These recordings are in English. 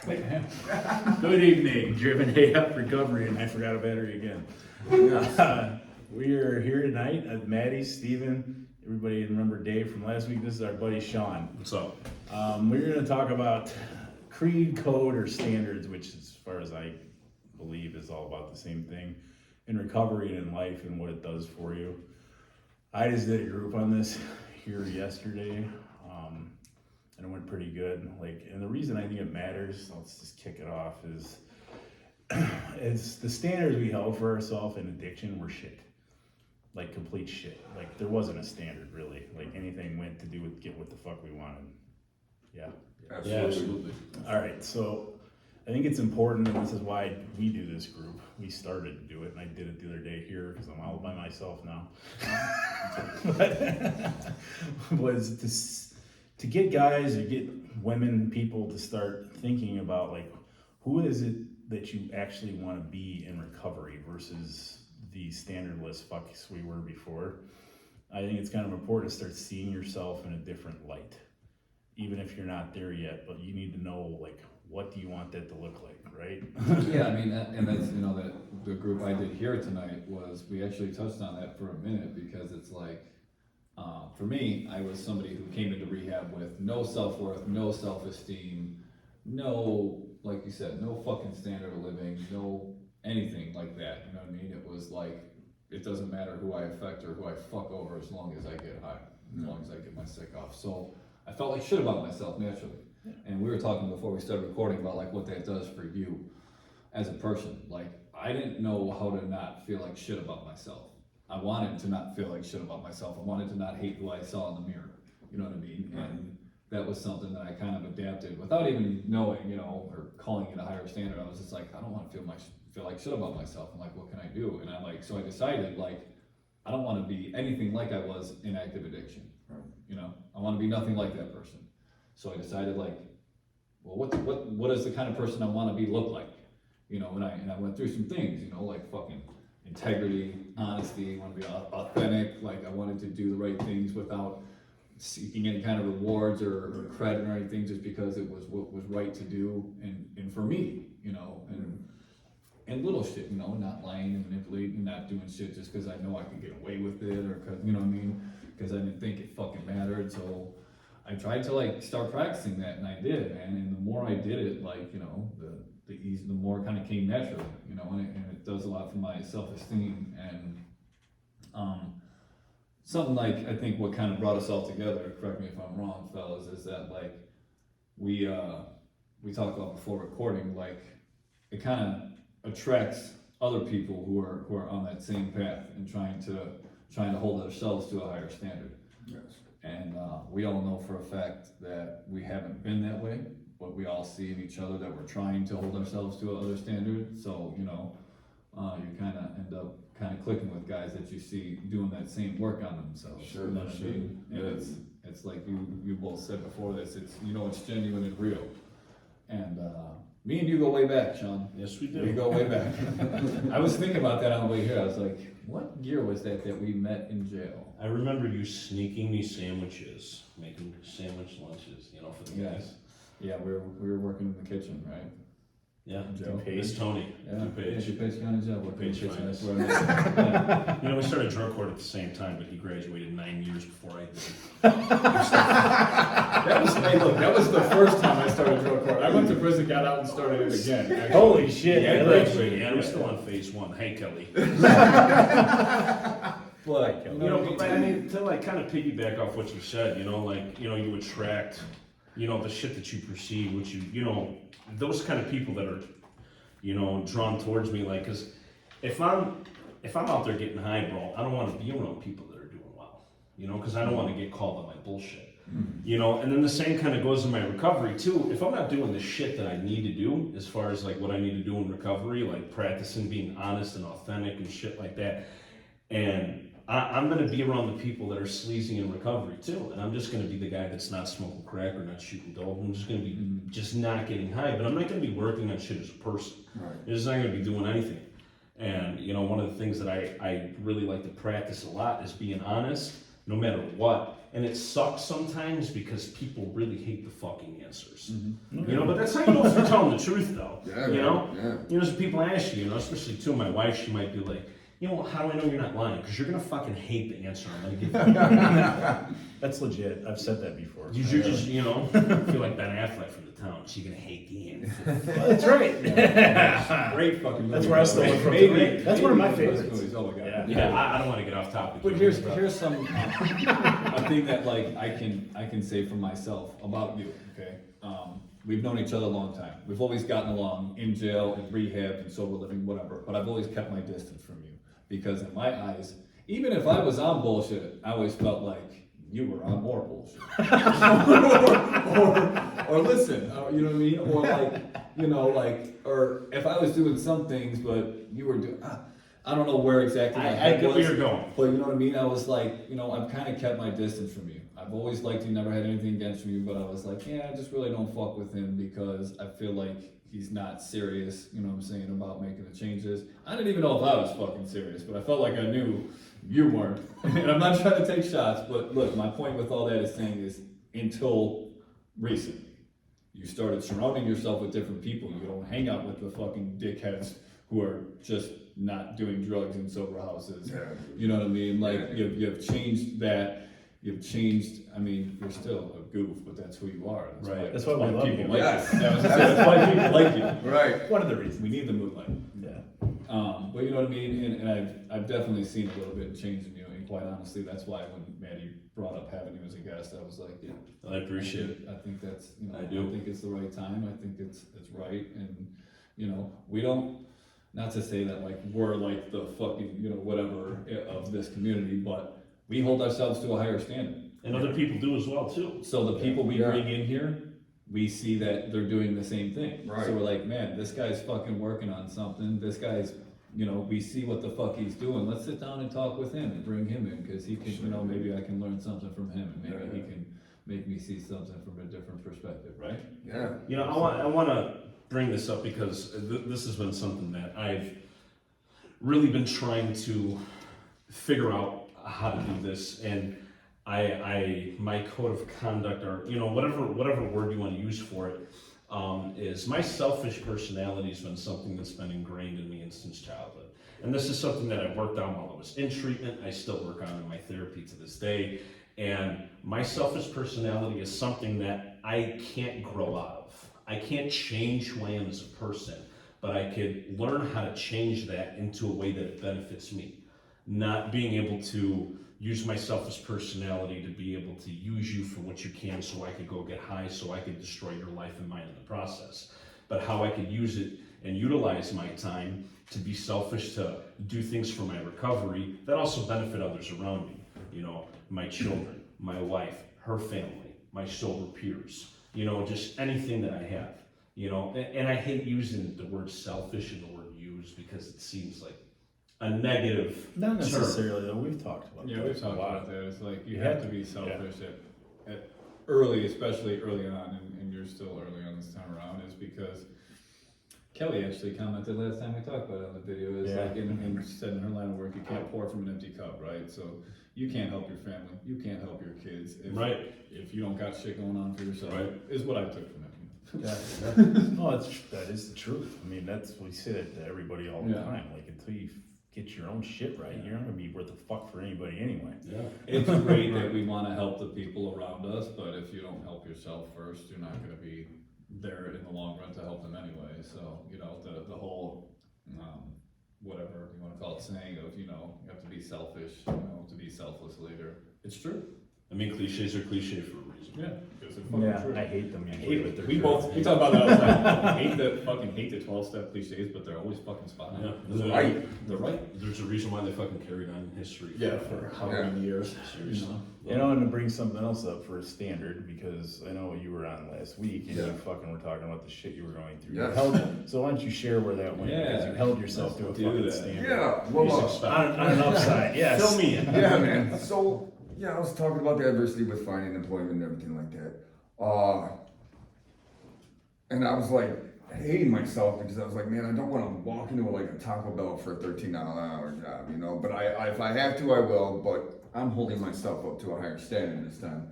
Good evening, Driven AF Recovery, and I forgot a battery again. We are here tonight at Maddie, Steven, everybody remember Dave from last week. This is our buddy Sean. What's up? We're going to talk about creed, code, or standards, which as far as I believe is all about the same thing in recovery and in life and what it does for you. I just did a group on this here yesterday. And it went pretty good. And the reason I think it matters, let's just kick it off, is the standards we held for ourselves in addiction were shit. Like complete shit. Like there wasn't a standard really. Like anything went to do with get what the fuck we wanted. Yeah. Absolutely. All right. So I think it's important, and this is why we do this group. We started to do it, and I did it the other day here because I'm all by myself now. was to get guys or get women, people to start thinking about like, who is it that you actually want to be in recovery versus the standardless fucks we were before. I think it's kind of important to start seeing yourself in a different light, even if you're not there yet, but you need to know like, what do you want that to look like, right? Yeah, I mean, and that's, that the group I did here tonight was, we actually touched on that for a minute, because it's like, for me, I was somebody who came into rehab with no self-worth, no self-esteem, no, like you said, no fucking standard of living, no anything like that, you know what I mean? It was like, it doesn't matter who I affect or who I fuck over as long as I get high, as long as I get my sick off. So I felt like shit about myself naturally. And we were talking before we started recording about like what that does for you as a person. Like, I didn't know how to not feel like shit about myself. I wanted to not feel like shit about myself. I wanted to not hate who I saw in the mirror. You know what I mean? Right. And that was something that I kind of adapted without even knowing, or calling it a higher standard. I was just like, I don't want to feel like shit about myself. I'm like, what can I do? And so I decided like, I don't want to be anything like I was in active addiction. Right. I want to be nothing like that person. So I decided like, well, what is the kind of person I want to be look like? And I went through some things, like fucking integrity, honesty, I want to be authentic, like I wanted to do the right things without seeking any kind of rewards or credit or anything, just because it was what was right to do and for me, and little shit, not lying and manipulating, not doing shit just because I know I could get away with it, or cause, because I didn't think it fucking mattered. So I tried to like start practicing that, and I did, man. And the more I did it, like, the more it kind of came naturally, and it does a lot for my self-esteem. And something like, I think what kind of brought us all together, correct me if I'm wrong, fellas, is that like we talked about before recording, like it kind of attracts other people who are on that same path and trying to hold ourselves to a higher standard. Yes. And we all know for a fact that we haven't been that way, but we all see in each other that we're trying to hold ourselves to other standards. So, you kind of end up kind of clicking with guys that you see doing that same work on themselves. Sure, you know what I mean? And it's like you both said before this, it's genuine and real. And me and you go way back, Sean. Yes, we do. We go way back. I was thinking about that on the way here. I was like, what year was that we met in jail? I remember you sneaking me sandwiches, making sandwich lunches, for the guys. Yeah, we were working in the kitchen, right? Yeah, Joe. It's Tony. Yeah, DuPage. DuPage County Jail. DuPage Kitchen. finest. That's where We started drug court at the same time, but he graduated 9 years before I did. that was the first time I started drug court. I went to prison, got out, and started it again. Actually. Holy shit. Yeah, I really? graduated. Yeah, I'm still on phase 1. Hey, Kelly. But, to like kind of piggyback off what you said, you attract, the shit that you perceive, which those kind of people that are, drawn towards me, like, cause if I'm out there getting high, bro, I don't want to be around people that are doing well, cause I don't want to get called on my bullshit, and then the same kind of goes in my recovery too. If I'm not doing the shit that I need to do, as far as like what I need to do in recovery, like practicing being honest and authentic and shit like that, and I'm going to be around the people that are sleazing in recovery too, and I'm just going to be the guy that's not smoking crack or not shooting dope. I'm just going to be just not getting high, but I'm not going to be working on shit as a person. Right. I'm just not going to be doing anything. And one of the things that I really like to practice a lot is being honest, no matter what. and it sucks sometimes because people really hate the fucking answers. Mm-hmm. You know, but that's how you know if they're telling the truth, though. Yeah, you know, yeah. you know, so people ask you, you know, especially too my wife, she might be like, you know, how do I know you're not lying? Because you're gonna fucking hate the answer I'm gonna give you. That's legit. I've said that before. You're just, you know, feel like Ben Affleck from The Town. So you're gonna hate the answer. That's right. Great fucking movie. That's where I stole it from. Maybe, That's one of my maybe the best favorites. movies. Oh my god. Yeah. Yeah, I don't want to get off topic. But here's some a thing that like I can say for myself about you. Okay, we've known each other a long time. We've always gotten along in jail, in rehab, in sober living, whatever. But I've always kept my distance from you because in my eyes, even if I was on bullshit, I always felt like you were on more bullshit. or listen, you know what I mean? Or like, you know, like, or if I was doing some things, but you were doing. I don't know where exactly my I head get where was, you're going. but you know what I mean? I was like, you know, I've kind of kept my distance from you. I've always liked you, never had anything against you, but I was like, yeah, I just really don't fuck with him because I feel like he's not serious, you know what I'm saying, about making the changes. I didn't even know if I was fucking serious, but I felt like I knew you weren't. And I'm not trying to take shots, but look, my point with all that is saying is until recently, you started surrounding yourself with different people. You don't hang out with the fucking dickheads who are just not doing drugs in sober houses. Yeah. You know what I mean? Like Yeah. you've changed that. You've changed. I mean, you're still a goof, but that's who you are. Right. That's why we love people you. like Yes. you. That's why people like you. Right. One of the reasons. We need the moonlight. Yeah. But you know what I mean? And I've definitely seen a little bit of change in you. And quite honestly, that's why when Maddie brought up having you as a guest, I was like, yeah, I appreciate it. I think that's, you know, I do. I think it's the right time. I think it's right. And, you know, we don't, not to say that like we're like the fucking, you know, whatever of this community, but we hold ourselves to a higher standard. And other people do as well too. So the people we Yeah. bring in here, we see that they're doing the same thing. Right. So we're like, man, this guy's fucking working on something. This guy's, you know, we see what the fuck he's doing. Let's sit down and talk with him and bring him in because he can, you know, maybe I can learn something from him and maybe he can make me see something from a different perspective, right? Yeah. You know, I want to bring this up because this has been something that I've really been trying to figure out how to do this, and my code of conduct, or you know, whatever word you want to use for it, is my selfish personality has been something that's been ingrained in me since childhood, and this is something that I worked on while I was in treatment. I still work on in my therapy to this day, and my selfish personality is something that I can't grow out of. I can't change who I am as a person, but I could learn how to change that into a way that it benefits me. Not being able to use my selfish personality to be able to use you for what you can so I could go get high, so I could destroy your life and mine in the process. But how I could use it and utilize my time to be selfish, to do things for my recovery that also benefit others around me. You know, my children, my wife, her family, my sober peers, you know, just anything that I have, you know, and I hate using the word selfish and the word use because it seems like a negative Not term. necessarily, though. We've talked about Yeah, that. we've talked a lot. about that. It's like you You have have to be to, selfish at early, especially early on, and you're still early on this time around, is because Kelly actually commented last time we talked about it on the video, is Yeah. like, and said in her line of work, you can't pour from an empty cup, right? So you can't help your family, you can't help your kids Right. if you don't got shit going on for yourself, Right. is what I took from it. Yeah. No, that is the truth. I mean, we say that to everybody all the Yeah. time. Like, until you get your own shit right, you're not gonna be worth a fuck for anybody anyway. Yeah. It's great that we wanna help the people around us, but if you don't help yourself first, you're not gonna be there in the long run to help them anyway. So, you know, the whole, whatever you wanna call it, saying of, you know, you have to be selfish, you know, to be selfless later. It's true. I mean, cliches are cliche for a reason. Yeah, because it's fucking Yeah, true. I hate them I usually, hate but it. they're We true. both, we talk about that all the time. hate the 12-step cliches, but they're always fucking spot on. Yeah. They're Right. They're right. There's a reason why they fucking carried on in history. Yeah, for how many years, you Seriously. know? You know, and to bring something else up for a standard, because I know you were on last week and Yeah. you fucking were talking about the shit you were going through. Yes. So why don't you share where that went? Yeah. Because you held yourself to a Let's do fucking that. standard. Yeah. Well, Music look. style. On an upside, yes. Fill me in. Yeah, man. So, yeah, I was talking about the adversity with finding employment and everything like that. And I was like hating myself because I was like, man, I don't want to walk into like a Taco Bell for a $13 an hour job, you know. But if I have to, I will. But I'm holding myself up to a higher standard this time.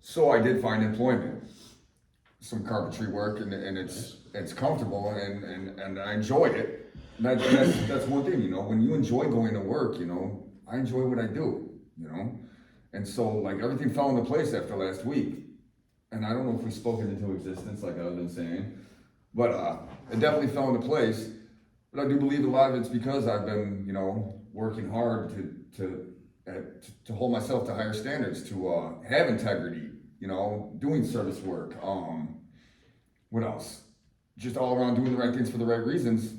So I did find employment, some carpentry work, and it's comfortable, and I enjoy it. That's one thing, you know, when you enjoy going to work, you know, I enjoy what I do, you know? And so, like, everything fell into place after last week. And I don't know if we spoke it into existence, like I've been saying, but it definitely fell into place. But I do believe a lot of it's because I've been, you know, working hard to hold myself to higher standards, to have integrity, you know, doing service work. What else? Just all around doing the right things for the right reasons.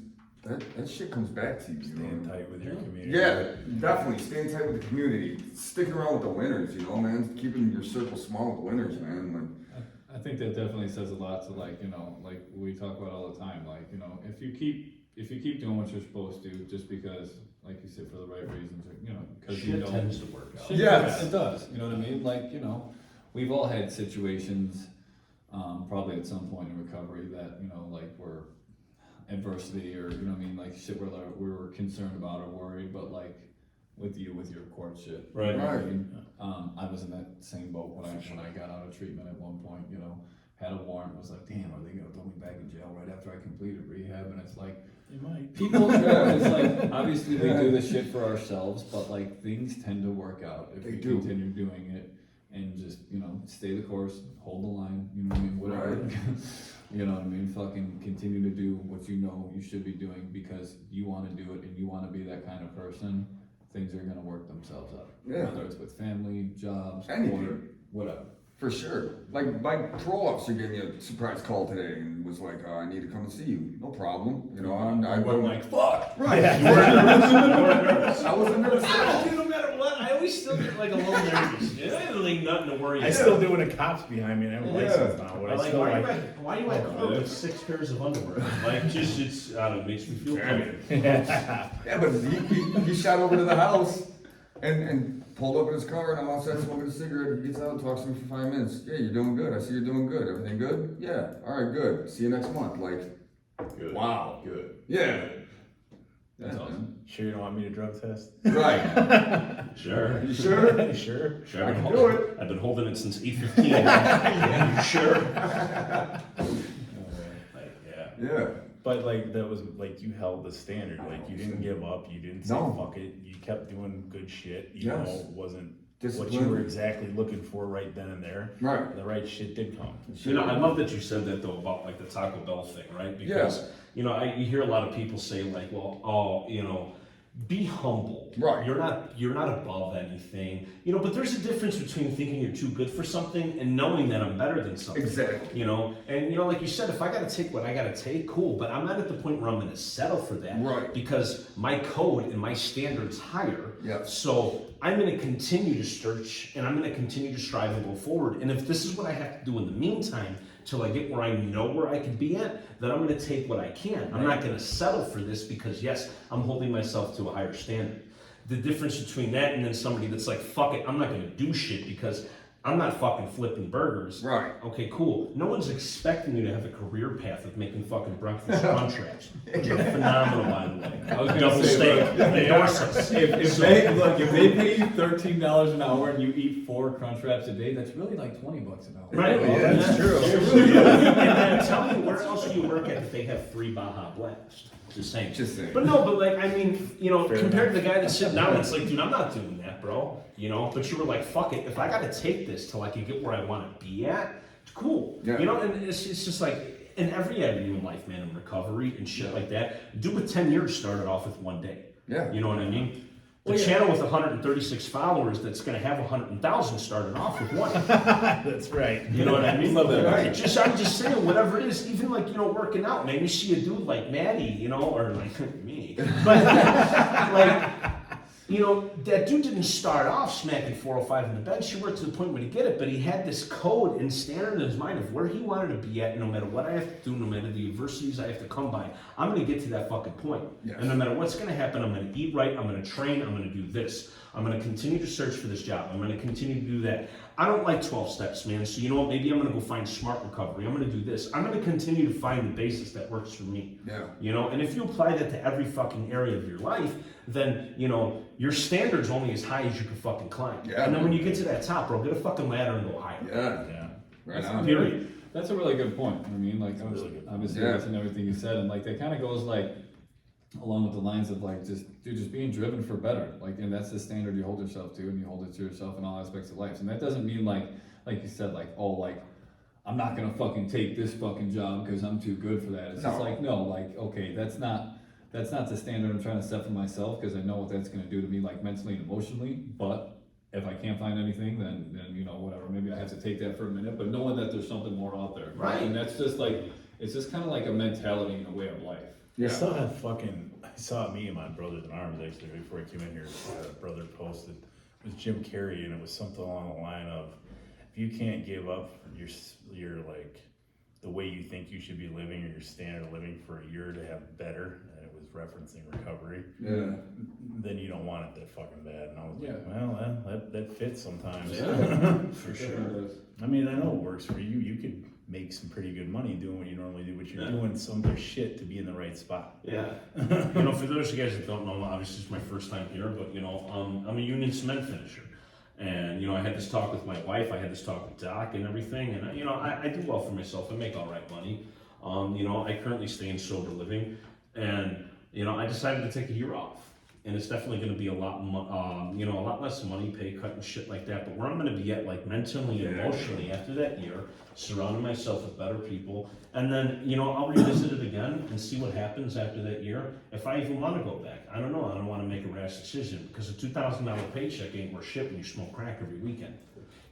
That shit comes back to you. Staying tight with your community. Yeah, definitely. Staying tight with the community. Sticking around with the winners, you know, man. Keeping your circle small with the winners, man. Like, I think that definitely says a lot to, like, you know, like we talk about all the time, like, you know, if you keep doing what you're supposed to, just because, like you said, for the right reasons, or, you know, because you Shit don't. tends to work out. Shit, Yes. it does. You know what I mean? Like, you know, we've all had situations, probably at some point in recovery that, you know, like were adversity, or, you know what I mean, like shit we were concerned about or worried, but like with your court shit. Right. You know what I Right. mean? I was in that same boat when I got out of treatment at one point, you know, had a warrant, was like, damn, are they gonna throw me back in jail right after I completed rehab? And it's like, It might. people, you know, it's like, obviously we do this shit for ourselves, but like things tend to work out if They we do. continue doing it and just, you know, stay the course, hold the line, you know what I mean, whatever. Right. You know what I mean? Fucking continue to do what you know you should be doing because you want to do it and you want to be that kind of person. Things are gonna work themselves out. Yeah. Whether it's with family, jobs, Anything. or whatever. for sure. Like, my parole officer gave me a surprise call today and was like, I need to come and see you. No problem. You know, I wasn't like, fuck. right. You weren't nervous. You weren't nervous. I wasn't nervous. I don't think no matter what, I always still get like a little nervous. It ain't really nothing to worry I about. still doing a cops behind me and I have a Yeah. license now. But I'm I like, still like. why you at court with 6 pairs of underwear? Like, just, it's, I don't know, it makes me feel comfortable. Yeah, but he shot over to the house and pulled up in his car, and I'm outside smoking a cigarette. He gets out and talks to me for 5 minutes. Yeah, you're doing good. I see you're doing good. Everything good? Yeah. All right, good. See you next month. Like, Good. wow. Good. Yeah. That's Yeah, awesome. Sure you don't want me to drug test? man. Right. Sure. You sure? Sure. Sure. I I've can been do hol- it. I've been holding it since 8:15. Yeah, you sure? Like, yeah. Yeah. But like that was like you held the standard. Like you didn't give up. You didn't say No. fuck it. You kept doing good shit. Even Yes. though it wasn't what Discipline. you were exactly looking for right then and there. Right. The right shit did come. You know, I love that you said that though about like the Taco Bell thing, right? Because you know, you hear a lot of people say like, well, oh, you know, be humble. Right. You're not above anything. You know, but there's a difference between thinking you're too good for something and knowing that I'm better than something. Exactly. You know, and you know, like you said, if I gotta take what I gotta take, cool. But I'm not at the point where I'm gonna settle for that. Right. Because my code and my standards higher. Yes. So I'm gonna continue to search and I'm gonna continue to strive and go forward. And if this is what I have to do in the meantime till I get where I know where I can be at, then I'm gonna take what I can. I'm not gonna settle for this because yes, I'm holding myself to a higher standard. The difference between that and then somebody that's like, fuck it, I'm not gonna do shit because I'm not fucking flipping burgers. Right. Okay, cool. No one's expecting you to have a career path of making fucking breakfast crunch wraps. Which are phenomenal, by the way. I was gonna Double say, steak. look, Endorse us. If they pay you $13 an hour and you eat 4 crunch wraps a day, that's really like $20 an hour. Right. Yeah, that's true. It really is. And then tell me where else do you work at if they have 3 Baja Blast? Just saying. Just saying. But no, but like, I mean, you know, Fair compared to the guy that's sitting down, it's like, dude, I'm not doing that, bro. You know, but you were like, fuck it. If I got to take this till I can get where I want to be at, cool. Yeah. You know, and it's just like, in every avenue in life, man, in recovery and shit like that, dude with 10 years started off with 1 day. Yeah. You know what I mean? The Well, yeah. channel with 136 followers that's going to have 100,000 started off with 1. That's right. You know what I mean? Love that. Right. I'm just saying, whatever it is, even like, you know, working out, man, you see a dude like Maddie, you know, or like me, but like, you know, that dude didn't start off smacking 405 in the bench. He worked to the point where he get it, but he had this code and standard in his mind of where he wanted to be at, no matter what I have to do, no matter the adversities I have to come by, I'm going to get to that fucking point. Yes. And no matter what's going to happen, I'm going to eat right, I'm going to train, I'm going to do this. I'm gonna continue to search for this job. I'm gonna continue to do that. I don't like 12 steps, man. So you know what? Maybe I'm gonna go find smart recovery. I'm gonna do this. I'm gonna continue to find the basis that works for me. Yeah. You know, and if you apply that to every fucking area of your life, then, you know, your standard's only as high as you can fucking climb. Yeah. And then when you get to that top, bro, get a fucking ladder and go higher. Yeah. Yeah. Right on. Period. That's a really good point. I mean, like, That's a really good point. obviously, Yeah. listening to everything you said, and like, that kind of goes like along with the lines of like, just being driven for better. Like, and that's the standard you hold yourself to, and you hold it to yourself in all aspects of life. And that doesn't mean like you said, like, oh, like, I'm not gonna fucking take this fucking job because I'm too good for that. It's just No. like, no, like, okay, that's not the standard I'm trying to set for myself, because I know what that's gonna do to me, like, mentally and emotionally. But if I can't find anything, then you know, whatever, maybe I have to take that for a minute, but knowing that there's something more out there. Right. And that's just like, it's just kind of like a mentality and a way of life. I saw me and my brothers in arms actually before I came in here. A brother posted, it was Jim Carrey, and it was something along the line of, if you can't give up your like the way you think you should be living or your standard of living for a year to have better, and it was referencing recovery, Yeah. then you don't want it that fucking bad. And I was like, Yeah. well, that fits sometimes. Yeah. For It sure. does. I mean, I know it works for you. You could make some pretty good money doing what you normally do, but you're Yeah. doing some other shit to be in the right spot. Yeah. You know, for those of you guys that don't know, obviously it's my first time here, but you know, I'm a union cement finisher. And, you know, I had this talk with my wife, I had this talk with Doc and everything, and, you know, I do well for myself, I make all right money. You know, I currently stay in sober living, and, you know, I decided to take a year off. And it's definitely gonna be a lot, you know, a lot less money, pay cut and shit like that, but where I'm gonna be at, like, mentally and emotionally after that year, surrounding myself with better people, and then, you know, I'll revisit it again and see what happens after that year, if I even wanna go back. I don't know, I don't wanna make a rash decision, because a $2,000 paycheck ain't worth shit when you smoke crack every weekend.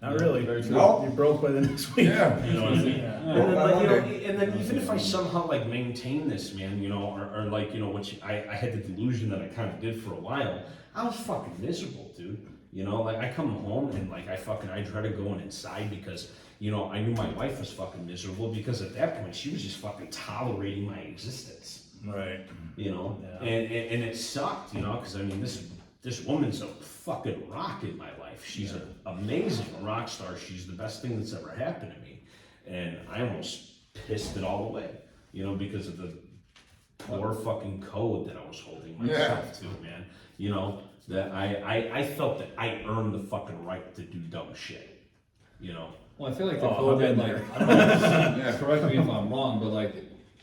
Not really. Very true. No. You're broke by the next week. Yeah. You know what I mean? Yeah. And then, like, you know, Monday. and then even if I somehow like maintain this, man, you know, or like, you know, which I had the delusion that I kind of did for a while, I was fucking miserable, dude. You know, like I come home and like I dreaded going inside because, you know, I knew my wife was fucking miserable because at that point she was just fucking tolerating my existence, Right. you know, Yeah. and it sucked, you know, because I mean this woman's a fucking rock in my life. She's an amazing rock star. She's the best thing that's ever happened to me. And I almost pissed it all away, you know, because of the poor fucking code that I was holding myself to, man. You know, that I felt that I earned the fucking right to do dumb shit, you know. Well, I feel like the Oh, code I've that, been like, I don't know, yeah, correct me if I'm wrong, but like,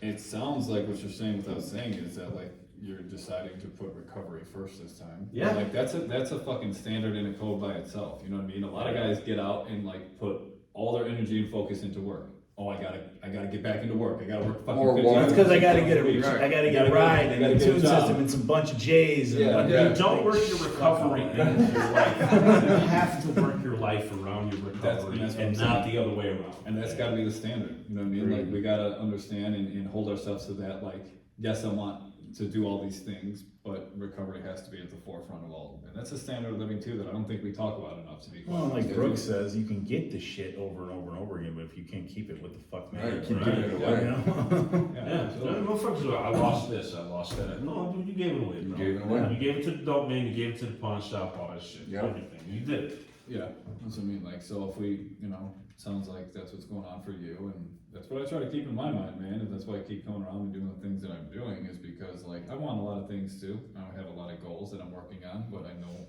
it sounds like what you're saying without saying is that like, you're deciding to put recovery first this time. Yeah. Like, that's a fucking standard in a code by itself, you know what I mean? A lot of guys get out and like, put all their energy and focus into work. Oh, I gotta get back into work, I gotta work fucking Or 50 one. hours. That's because I gotta get Right. I gotta get Gotta a get- ride gotta and a get a tune job. system and some bunch of J's. And Yeah, what- yeah. You don't work your recovery into your life. You have to work your life around your recovery That's what and I'm not saying. the other way around. And that's gotta be the standard, you know what I mean? Like, we gotta understand and hold ourselves to that, like, yes, I want to do all these things, but recovery has to be at the forefront of all of them. And that's a standard of living too, that I don't think we talk about enough, to be quite Well, like honest. Brooks says, you can get the shit over and over and over again, but if you can't keep it, what the fuck Right, matters? keep Right. giving it You away. know? Yeah, Yeah, absolutely. motherfuckers are, I lost this, I lost that. No, dude, you gave it away, bro. You gave it away. You gave it to the dope man, you gave it to the pawn shop, all that shit, Yep. everything. You did it. Yeah, that's what I mean, like, so if we, you know, sounds like that's what's going on for you, and that's what I try to keep in my mind, man, and that's why I keep coming around and doing the things that I'm doing, is because, like, I want a lot of things too. I have a lot of goals that I'm working on, but I know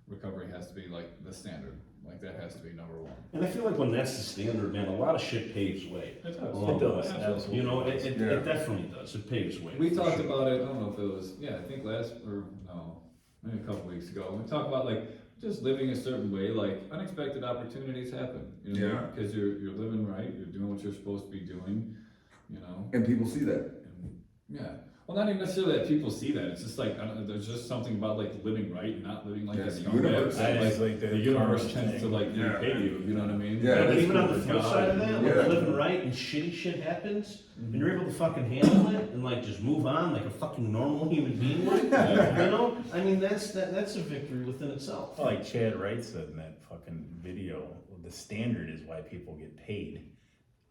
recovery has to be, like, the standard, like, that has to be number one. And I feel like when that's the standard, man, a lot of shit paves way. It does. along It the does, way. absolutely. You know, it Yeah. definitely does, it paves way. We for talked sure. about it, I don't know if it was, yeah, I think maybe a couple weeks ago, we talked about, like, just living a certain way, like, unexpected opportunities happen, you know, Yeah. because you're living right, you're doing what you're supposed to be doing, you know, And people see that. and, yeah. Well, not even necessarily that people see that, it's just like, I don't know, there's just something about like living right and not living like Yeah, a it's scumbag. universe. that, It's like the the universe karma tends to thing. like Yeah. repay you, you know what I mean? Yeah, But that's even on the cool. flip side of that, when Yeah. you're living right and shitty shit happens, and you're able to fucking handle it and like just move on like a fucking normal human being would, you know? I mean, that's a victory within itself. Well, like Chad Wright said in that fucking video, the standard is why people get paid.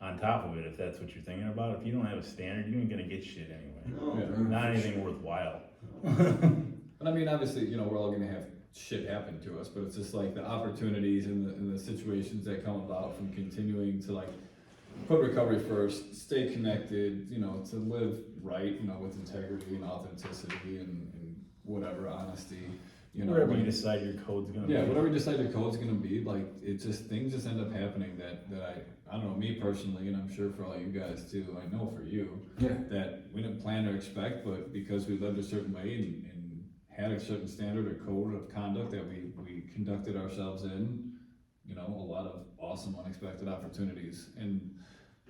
On top of it, if that's what you're thinking about, if you don't have a standard, you ain't gonna get shit anyway. No. Yeah. Not anything worthwhile. And I mean, obviously, you know, we're all gonna have shit happen to us, but it's just like the opportunities and the situations that come about from continuing to like put recovery first, stay connected, you know, to live right, you know, with integrity and authenticity and whatever, honesty, you know. Whatever you decide your code's gonna be. Yeah, whatever you decide your code's gonna be, like, it just, things just end up happening that I don't know, me personally, and I'm sure for all you guys too, I know for you, Yeah. that we didn't plan or expect, but because we lived a certain way and had a certain standard or code of conduct that we conducted ourselves in, you know, a lot of awesome unexpected opportunities. And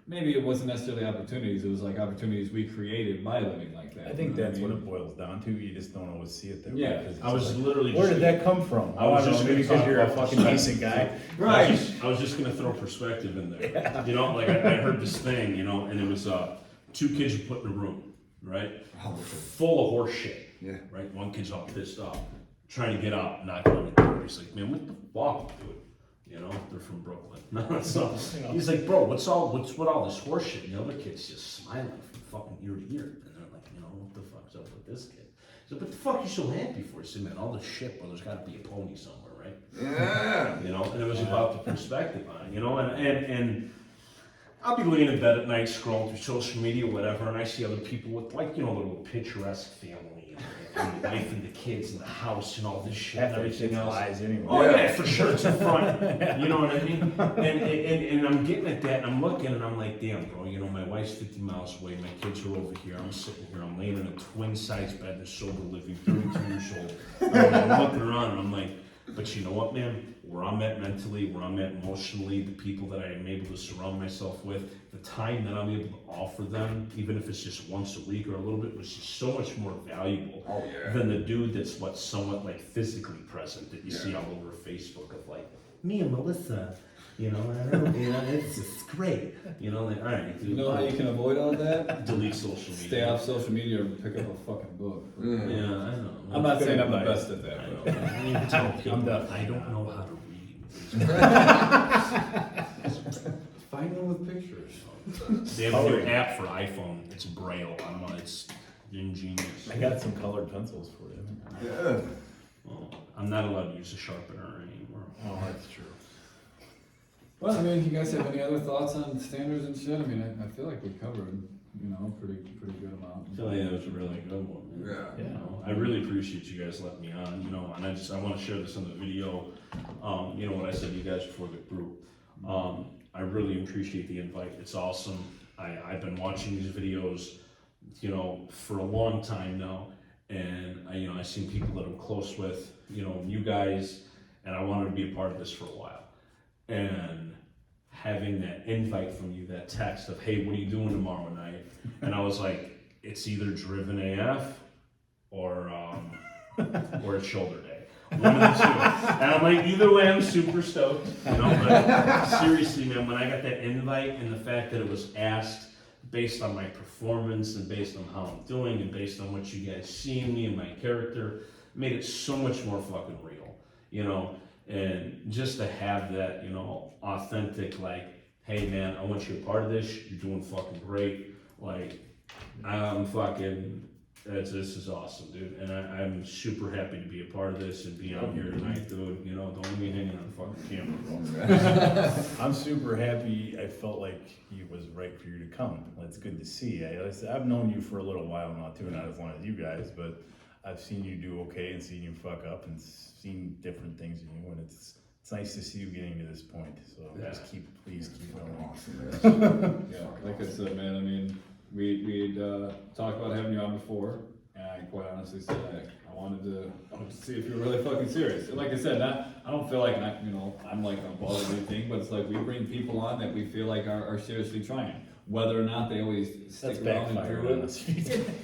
maybe it wasn't necessarily opportunities, it was like opportunities we created by living like that. I think you know that's I what mean? it boils down to. You just don't always see it that Yeah. way. 'Cause it's I was like, literally where just did that come from? I was don't just know, maybe gonna because talk you're a about fucking perspective. decent guy. I was just gonna throw perspective in there. You know, like I heard this thing, you know, and it was two kids were put in a room, right? Full of horse shit. Yeah. Right? One kid's all pissed off, trying to get out, knocking on the door. He's like, man, what the fuck, dude? You know, they're from Brooklyn. So he's like, bro, what's with all this horse shit? And the other kid's just smiling from fucking ear to ear. And they're like, you know, what the fuck's up with this kid? He's like, what the fuck are you so happy for? He said, man, all this shit, bro, there's gotta be a pony somewhere, right? Yeah. You know, and it was about the perspective on it, you know, and I'll be laying in bed at night scrolling through social media, whatever, and I see other people with, like, you know, the little picturesque family and the wife and the kids and the house and all this shit and Half that everything shit's else. lies anyway. Oh yeah, for sure, it's in front. You know what I mean? And I'm getting at that, and I'm looking, and I'm like, damn, bro. You know, my wife's 50 miles away, my kids are over here. I'm sitting here, I'm laying in a twin size bed, in a sober living, 32 years old. I'm looking around, and I'm like, but you know what, man? Where I'm at mentally, where I'm at emotionally, the people that I am able to surround myself with, the time that I'm able to offer them, even if it's just once a week or a little bit, was just so much more valuable Oh, yeah. than the dude that's somewhat like physically present that you see all over Facebook of like me and Melissa, you know, I don't know, you know, it's just great, you know, like all right, dude, You know how you can avoid all that? delete social media. Stay off social media or pick up a fucking book. Yeah, I know. I'm not saying I'm the advice. best at that, I though. know. I need to tell people definitely I don't not. know how to read. Find one with pictures. They have a new app for iPhone. It's Braille. It's ingenious. I got some colored pencils for you. Yeah. Well, I'm not allowed to use a sharpener anymore. Oh, that's true. Well, I mean, you guys have any other thoughts on standards and shit? I mean, I feel like we covered, you know, a pretty good amount. I feel like that was a really good one, man. Yeah. You know, I really appreciate you guys letting me on, you know, and I want to share this in the video. You know what I said to you guys before the group. I really appreciate the invite. It's awesome. I've been watching these videos, you know, for a long time now, and I've seen people that I'm close with, you know, you guys, and I wanted to be a part of this for a while. And having that invite from you, that text of, hey, what are you doing tomorrow night? And I was like, it's either Driven AF or it's shoulder day. One of the two. And I'm like, either way, I'm super stoked. You know, but seriously, man, when I got that invite and the fact that it was asked based on my performance and based on how I'm doing and based on what you guys see in me and my character, made it so much more fucking real, you know? And just to have that, you know, authentic, like, hey man, I want you a part of this, you're doing fucking great, like, I'm fucking, this is awesome, dude, and I'm super happy to be a part of this and be out here tonight, dude, you know, don't leave me hanging on the fucking camera, bro. I'm super happy. I felt like it was right for you to come. It's good to see. I've known you for a little while now too, not as long as you guys, but I've seen you do okay and seen you fuck up and seen different things in you, and it's nice to see you getting to this point. So Yeah. just please keep going. Awesome. Yeah, like I said, man, I mean, we'd talked about having you on before, and I quite honestly said I wanted to see if you were really fucking serious. And like I said, I don't feel like I'm like above anything, but it's like we bring people on that we feel like are seriously trying. Whether or not they always That's stick around and backfired do on it. us.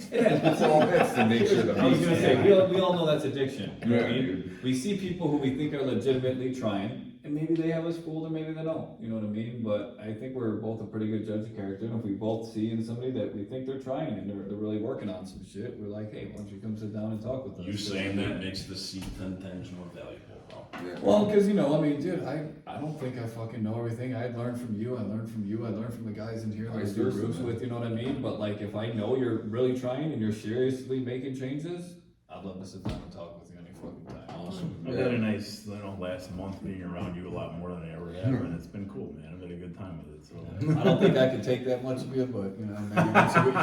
That's the nature of the beast. I was gonna say, we all know that's addiction. You know what I Yeah, mean? dude. We see people who we think are legitimately trying, and maybe they have us fooled or maybe they don't. You know what I mean? But I think we're both a pretty good judge of character. And if we both see in somebody that we think they're trying and they're really working on some shit, we're like, hey, why don't you come sit down and talk with us? You saying that makes the seat 10 times more valuable, bro. Yeah. Well, because I mean, dude, I don't think I fucking know everything. I learned from you. I learned from you. I learned from the guys in here that I Vice do versa, groups man. with. You know what I mean? But like, if I know you're really trying and you're seriously making changes, I'd love to sit down and talk with you any fucking time. Awesome. I've had a nice, last month being around you a lot more than I ever have, and it's been cool, man. I've had a good time with it, so. I don't think I could take that much of you, but, you know, maybe once a week.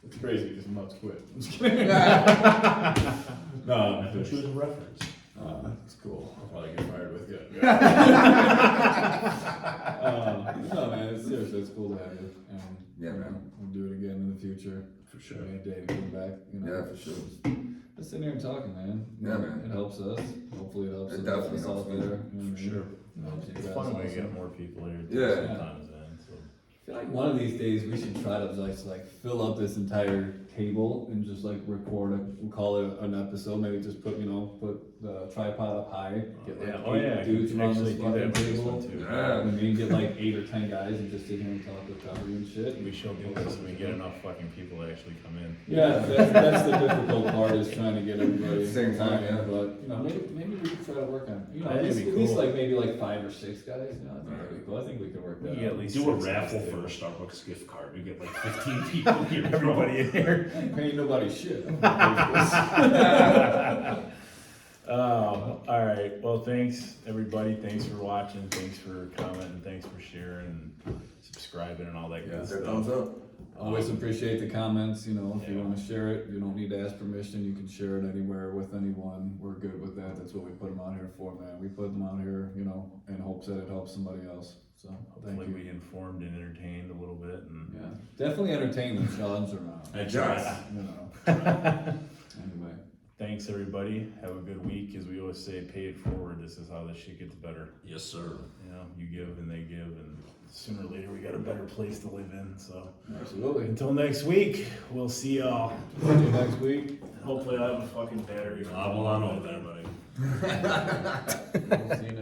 It's crazy because Muggs quit. I'm just kidding. No, She was a reference. that's cool. I'll probably get fired with you. No, man, it's seriously, it's cool to have you. Yeah, man. We'll do it again in the future. For sure. Me and Dave come back, you know. Yeah, for sure. Just sitting here and talking, man. Yeah, man. It helps us. Hopefully it helps It us definitely out helps me. there. For sure. It helps you It's guys fun when we also. get more people here too Yeah. sometimes, man, so. I feel like one of these days we should try to just like fill up this entire table and just like record we'll call it an episode, maybe just put the tripod up high, get like Oh, yeah, dudes you can around actually this do that fucking with this table. one too. Yeah. I mean, get like 8 or 10 guys and just sit here and talk recovery and shit. We shall do this when we get enough fucking people to actually come in. Yeah, that's the difficult part is trying to get everybody. Same time, yeah. But, you know, maybe we could try to work on, you know, I at think least, it'd be cool. like maybe like 5 or 6 guys, you know, I think that'd be cool. I think we could work We that can get out. at least Do a 6 raffle of us for a there. Starbucks gift card. We get like 15 people here. Everybody in here. I ain't paying nobody shit. All right. Well, thanks everybody. Thanks for watching. Thanks for commenting. Thanks for sharing and subscribing and all that Yeah. good That stuff. thumbs up. Always appreciate the comments, you know, if you Yeah. wanna share it, you don't need to ask permission, you can share it anywhere with anyone, we're good with that, that's what we put them out here for, man. We put them out here, you know, in hopes that it helps somebody else, so, thank Hopefully you. we informed and entertained a little bit. And Yeah, definitely entertain them, Sean's around, I Yes. try. you know. Anyway, thanks everybody. Have a good week. As we always say, pay it forward. This is how this shit gets better. Yes, sir. You know, you give and they give, and sooner or later we got a better place to live in. So absolutely. until next week, we'll see y'all. See you next week. Hopefully I have a fucking battery. Hobble on over there, buddy. We'll see you next